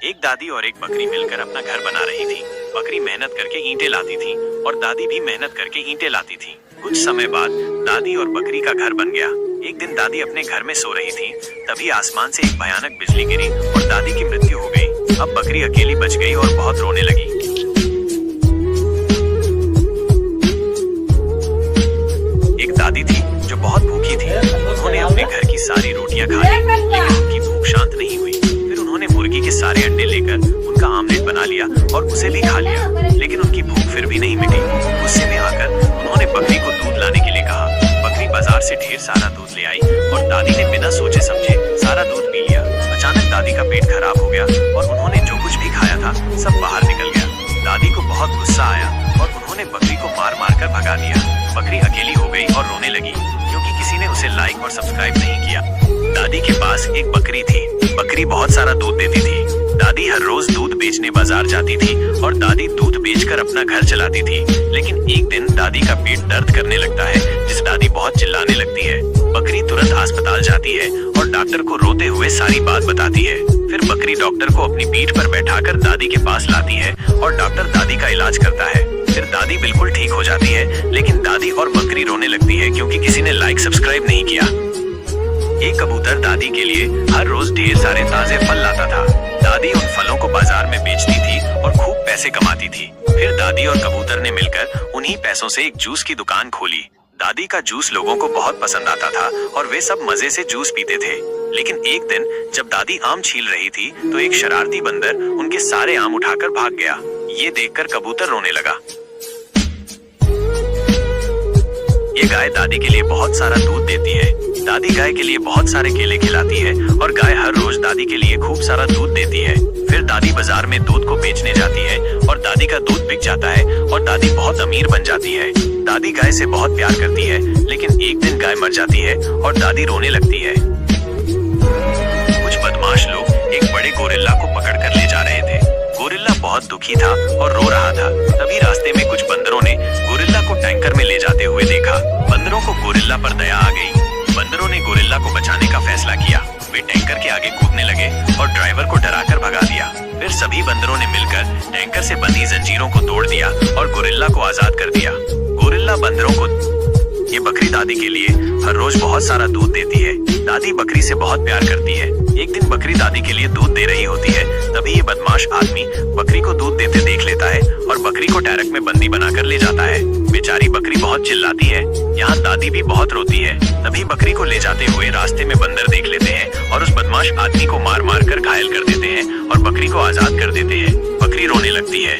एक दादी और एक बकरी मिलकर अपना घर बना रही थी। बकरी मेहनत करके ईंटें लाती थी और दादी भी मेहनत करके ईंटें लाती थी। कुछ समय बाद दादी और बकरी का घर बन गया। एक दिन दादी अपने घर में सो रही थी, तभी आसमान से एक भयानक बिजली गिरी और दादी की मृत्यु हो गई। अब बकरी अकेली बच गई और बहुत रोने लगी। एक दादी थी जो बहुत भूखी थी। उन्होंने अपने घर की सारी रोटियां खा ली, लेकिन उनकी भूख शांत नहीं हुई। फिर उन्होंने मुर्गी के सारे अंडे लेकर उनका आमलेट बना लिया और उसे भी खा लिया, लेकिन उनकी भूख फिर भी नहीं मिटी। गुस्से में आकर उन्होंने बकरी को दूध लाने के लिए कहा। बकरी बाजार से ढेर सारा दूध ले आई और दादी ने बिना सोचे समझे सारा दूध पी लिया। अचानक दादी का पेट खराब हो गया और उन्होंने जो कुछ भी खाया था सब बाहर निकल गया। दादी को बहुत गुस्सा आया और उन्होंने बकरी को मार मार कर भगा दिया। बकरी अकेली हो गई और रोने लगी क्योंकि किसी ने उसे लाइक और सब्सक्राइब नहीं किया। दादी के पास एक बकरी थी। बकरी बहुत सारा दूध देती थी। दादी हर रोज दूध बेचने बाजार जाती थी और दादी दूध बेचकर अपना घर चलाती थी। लेकिन एक दिन दादी का पेट दर्द करने लगता है, जिससे दादी बहुत चिल्लाने लगती है। बकरी तुरंत अस्पताल जाती है और डॉक्टर को रोते हुए सारी बात बताती है। फिर बकरी डॉक्टर को अपनी पीठ पर बैठाकर दादी के पास लाती है और डॉक्टर दादी का इलाज करता है। फिर दादी बिल्कुल ठीक हो जाती है, लेकिन दादी और बकरी रोने लगती है क्योंकि किसी ने लाइक सब्सक्राइब नहीं किया। एक कबूतर दादी के लिए हर रोज ढेर सारे ताजे फल लाता था। दादी उन फलों को बाजार में बेचती थी और खूब पैसे कमाती थी। फिर दादी और कबूतर ने मिलकर उन्हीं पैसों से एक जूस की दुकान खोली। दादी का जूस लोगों को बहुत पसंद आता था और वे सब मजे से जूस पीते थे। लेकिन एक दिन जब दादी आम छील रही थी तो एक शरारती बंदर उनके सारे आम उठाकर भाग गया। ये देखकर कबूतर रोने लगा। ये गाय दादी के लिए बहुत सारा दूध देती है। दादी गाय के लिए बहुत सारे केले खिलाती है और गाय हर रोज दादी के लिए खूब सारा दूध देती है। फिर दादी बाजार में दूध को बेचने जाती है और दादी का दूध बिक जाता है और दादी बहुत अमीर बन जाती है। दादी गाय से बहुत प्यार करती है, लेकिन एक दिन गाय मर जाती है और दादी रोने लगती है। कुछ बदमाश लोग एक बड़े गोरिल्ला को पकड़ कर ले जा रहे थे। गोरिल्ला बहुत दुखी था और रो रहा था। तभी रास्ते में कुछ बंदरों ने गोरिल्ला को टैंकर में ले जाते हुए देखा। बंदरों को गोरिल्ला पर दया आ गई। बंदरों ने गोरिल्ला को बचाने का फैसला किया। वे टैंकर के आगे कूदने लगे और ड्राइवर को डराकर भगा दिया। फिर सभी बंदरों ने मिलकर टैंकर से बंधी जंजीरों को तोड़ दिया और गोरिल्ला को आजाद कर दिया। गोरिल्ला बंदरों को ये बकरी दादी के लिए हर रोज बहुत सारा दूध देती है। दादी बकरी से बहुत प्यार करती है। एक दिन बकरी दादी के लिए दूध दे रही होती है, तभी ये बदमाश आदमी बकरी को दूध देते देख लेता है और बकरी को टैरक में बंदी बनाकर ले जाता है। बेचारी बकरी बहुत चिल्लाती है। यहाँ दादी भी बहुत रोती है। तभी बकरी को ले जाते हुए रास्ते में बंदर देख लेते हैं और उस बदमाश आदमी को मार मार कर घायल कर देते हैं और बकरी को आजाद कर देते हैं। बकरी रोने लगती है।